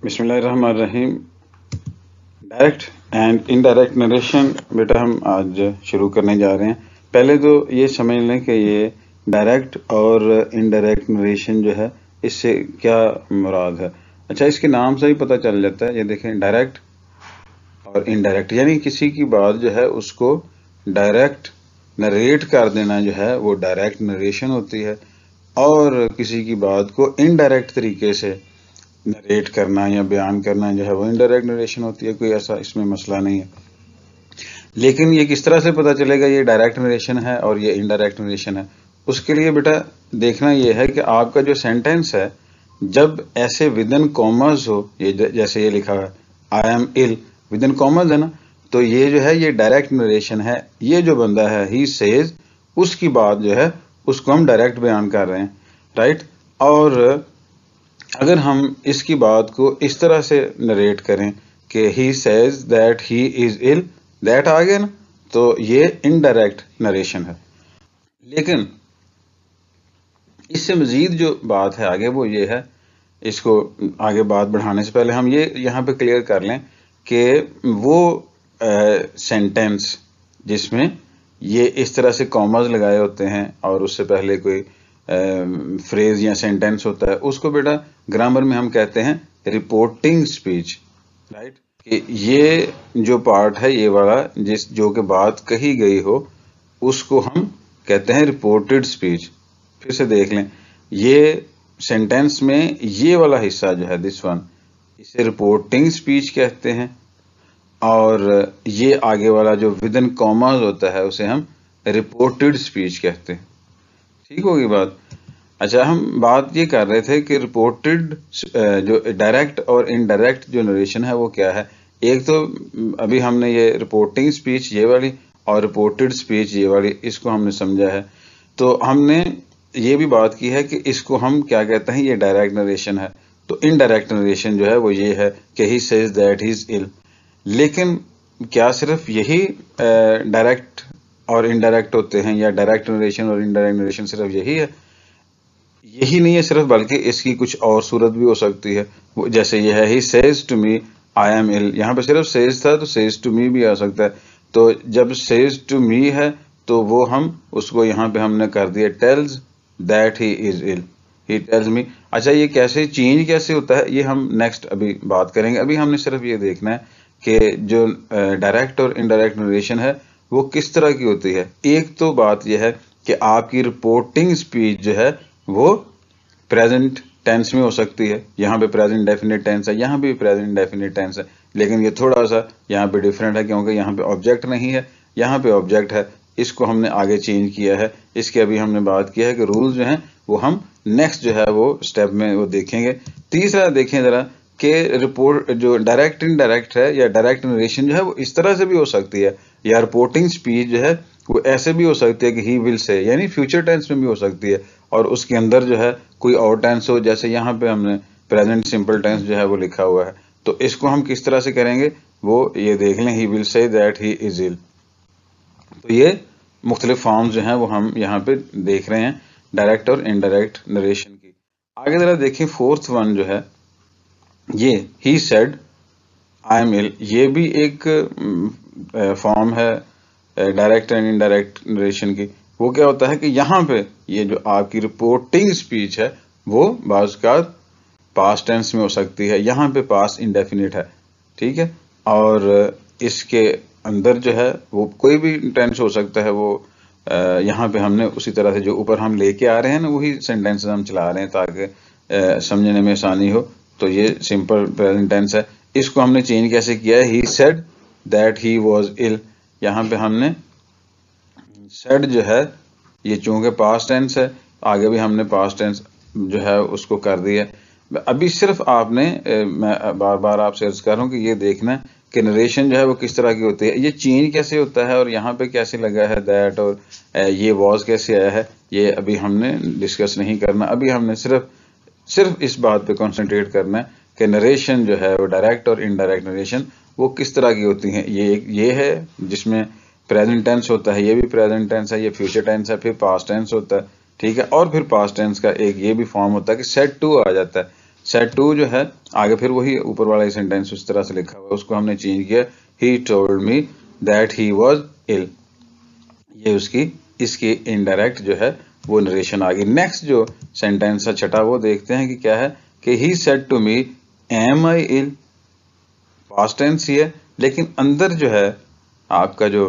बिस्मिल्लाहिर्रहमानिर्रहीम। Direct and indirect narration बेटा हम आज शुरू करने जा रहे हैं। पहले तो ये समझ लें कि ये डायरेक्ट और इनडायरेक्ट नरेशन जो है इससे क्या मुराद है। अच्छा, इसके नाम से ही पता चल जाता है। ये देखें, डायरेक्ट और इनडायरेक्ट, यानी किसी की बात जो है उसको डायरेक्ट नरेट कर देना जो है वो डायरेक्ट नरेशन होती है, और किसी की बात को इनडायरेक्ट तरीके से नरेट करना या बयान करना जो है वो इनडायरेक्ट नरेशन होती है। कोई ऐसा इसमें मसला नहीं है। लेकिन ये किस तरह से पता चलेगा ये डायरेक्ट नरेशन है और ये इनडायरेक्ट नरेशन है, उसके लिए बेटा देखना ये है कि आपका जो सेंटेंस है जब ऐसे विदिन कॉमर्स हो, ये जैसे ये लिखा है I am ill, within commas है ना, तो ये जो है ये डायरेक्ट नरेशन है। ये जो बंदा है ही सेज, उसकी बात जो है उसको हम डायरेक्ट बयान कर रहे हैं, राइट। और अगर हम इसकी बात को इस तरह से नरेट करें कि he says that he is ill, that आ गया ना, तो ये इनडायरेक्ट नरेशन है। लेकिन इससे मजीद जो बात है आगे वो ये है, इसको आगे बात बढ़ाने से पहले हम ये यहाँ पे क्लियर कर लें कि वो सेंटेंस जिसमें ये इस तरह से कॉमर्स लगाए होते हैं और उससे पहले कोई फ्रेज या सेंटेंस होता है, उसको बेटा ग्रामर में हम कहते हैं रिपोर्टिंग स्पीच, राइट। कि ये जो पार्ट है ये वाला जो कि बात कही गई हो उसको हम कहते हैं रिपोर्टेड स्पीच। फिर से देख लें, ये सेंटेंस में ये वाला हिस्सा जो है दिस वन, इसे रिपोर्टिंग स्पीच कहते हैं, और ये आगे वाला जो विदिन कॉमास होता है उसे हम रिपोर्टेड स्पीच कहते हैं। ठीक होगी बात। अच्छा, हम बात ये कर रहे थे कि रिपोर्टेड जो डायरेक्ट और इनडायरेक्ट जो नरेशन है वो क्या है। एक तो अभी हमने ये रिपोर्टिंग स्पीच ये वाली और रिपोर्टेड स्पीच ये वाली, इसको हमने समझा है। तो हमने ये भी बात की है कि इसको हम क्या कहते हैं, ये डायरेक्ट नरेशन है। तो इनडायरेक्ट नरेशन जो है वो ये है कि he says that he is ill. लेकिन क्या सिर्फ यही डायरेक्ट और इनडायरेक्ट होते हैं, या डायरेक्ट नरेशन और इनडायरेक्ट नरेशन सिर्फ यही है? यही नहीं है सिर्फ, बल्कि इसकी कुछ और सूरत भी हो सकती है। वो जैसे ये है he says to me I am ill, यहाँ पे सिर्फ सेज था तो सेज टू मी भी आ सकता है। तो जब सेज टू मी है तो वो हम उसको यहाँ पे हमने कर दिया tells that he is ill, he tells me. अच्छा, ये कैसे चेंज कैसे होता है ये हम नेक्स्ट अभी बात करेंगे। अभी हमने सिर्फ ये देखना है कि जो डायरेक्ट और इनडायरेक्ट नरेशन है वो किस तरह की होती है। एक तो बात यह है कि आपकी रिपोर्टिंग स्पीच जो है वो प्रेजेंट टेंस में हो सकती है। यहाँ पे प्रेजेंट डेफिनेट टेंस है, यहाँ पे प्रेजेंट डेफिनेट टेंस है, लेकिन ये थोड़ा सा यहाँ पे डिफरेंट है क्योंकि यहाँ पे ऑब्जेक्ट नहीं है, यहाँ पे ऑब्जेक्ट है। इसको हमने आगे चेंज किया है। इसके अभी हमने बात किया है कि रूल्स जो हैं वो हम नेक्स्ट जो है वो स्टेप में वो देखेंगे। तीसरा देखें जरा कि रिपोर्ट जो डायरेक्ट इनडायरेक्ट है या डायरेक्ट नरेशन जो है वो इस तरह से भी हो सकती है, या रिपोर्टिंग स्पीच जो है वो ऐसे भी हो सकती है कि ही विल से, यानी फ्यूचर टेंस में भी हो सकती है, और उसके अंदर जो है कोई और टेंस हो। जैसे यहाँ पे हमने प्रेजेंट सिंपल टेंस जो है वो लिखा हुआ है, तो इसको हम किस तरह से करेंगे वो ये देख लें, he will say that he is ill. तो ये मुख्तलिफ फॉर्म्स जो हैं वो हम यहाँ पे देख रहे हैं डायरेक्ट और इनडायरेक्ट नरेशन की। आगे जरा देखें, फोर्थ वन जो है ये ही सेड आई एम इल, ये भी एक फॉर्म है डायरेक्ट एंड इनडायरेक्ट नरेशन की। वो क्या होता है कि यहाँ पे ये जो आपकी रिपोर्टिंग स्पीच है वो बाज़ का पास्ट टेंस में हो सकती है, यहाँ पे पास्ट इंडेफिनिट है, ठीक है। और इसके अंदर जो है वो कोई भी टेंस हो सकता है। वो यहाँ पे हमने उसी तरह से जो ऊपर हम लेके आ रहे हैं ना वही सेंटेंसेस हम चला रहे हैं ताकि समझने में आसानी हो। तो ये सिंपल प्रेजेंट टेंस है। इसको हमने चेंज कैसे किया है, he said that he was ill, यहाँ पे हमने सेड जो है ये चूंकि पास्ट टेंस है, आगे भी हमने पास्ट टेंस जो है उसको कर दिया। अभी सिर्फ आपने मैं बार बार आपसे अर्ज कर रहा हूँ कि ये देखना कि नरेशन जो है वो किस तरह की होती है, ये चेंज कैसे होता है, और यहाँ पे कैसे लगा है दैट, और ये वॉज कैसे आया है, ये अभी हमने डिस्कस नहीं करना। अभी हमने सिर्फ इस बात पे कंसंट्रेट करना है कि नरेशन जो है वो डायरेक्ट और इनडायरेक्ट नरेशन वो किस तरह की होती हैं। ये है जिसमें प्रेजेंट टेंस होता है, ये भी प्रेजेंट टेंस है, ये फ्यूचर टेंस है, फिर पास्ट टेंस होता है, ठीक है। और फिर पास्ट टेंस का एक ये भी फॉर्म होता है कि सेड टू आ जाता है। सेड टू जो है आगे फिर वही ऊपर वाला सेंटेंस उस तरह से लिखा हुआ है, उसको हमने चेंज किया, he told me that he was ill. ये उसकी इसकी इनडायरेक्ट जो है वो नरेशन आ गई। नेक्स्ट जो सेंटेंस है छठा, वो देखते हैं कि क्या है, कि he said to me am I ill, past tense ही है, लेकिन अंदर जो है आपका जो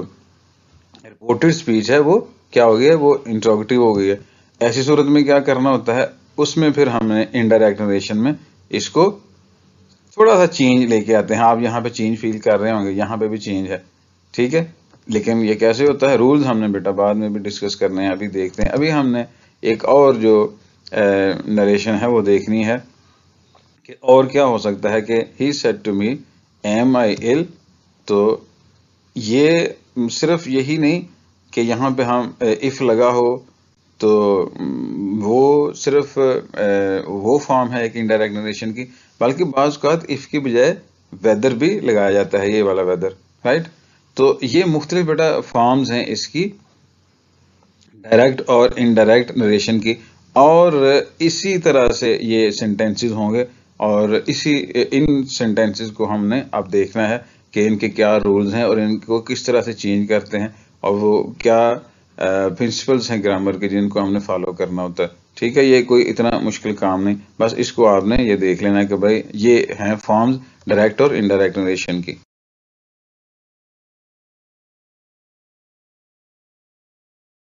रिपोर्टेड स्पीच है वो क्या हो गई है, वो इंट्रोगेटिव हो गई है। ऐसी सूरत में क्या करना होता है, उसमें फिर हमने इनडायरेक्ट नरेशन में इसको थोड़ा सा चेंज लेके आते हैं। आप यहाँ पे चेंज फील कर रहे होंगे, यहाँ पे भी चेंज है, ठीक है, लेकिन ये कैसे होता है, रूल्स हमने बेटा बाद में भी डिस्कस करने हैं, अभी देखते हैं। अभी हमने एक और जो नरेशन है वो देखनी है कि और क्या हो सकता है कि he said to me am I ill. तो ये सिर्फ यही नहीं कि यहाँ पे हम इफ लगा हो तो वो सिर्फ वो फॉर्म है एक इनडायरेक्ट नरेशन की, बल्कि बाज़ औक़ात इफ की बजाय वेदर भी लगाया जाता है, ये वाला वेदर, राइट। तो ये मुख्तलिफ बेटा फॉर्म्स हैं इसकी, डायरेक्ट और इनडायरेक्ट नरेशन की, और इसी तरह से ये सेंटेंसेस होंगे, और इसी इन सेंटेंसेस को हमने अब देखना है कि इनके क्या रूल्स हैं और इनको किस तरह से चेंज करते हैं, और वो क्या प्रिंसिपल्स हैं ग्रामर के जिनको हमने फॉलो करना होता है। ठीक है, ये कोई इतना मुश्किल काम नहीं, बस इसको आपने ये देख लेना है कि भाई ये हैं फॉर्म्स डायरेक्ट और इनडायरेक्ट नरेशन की।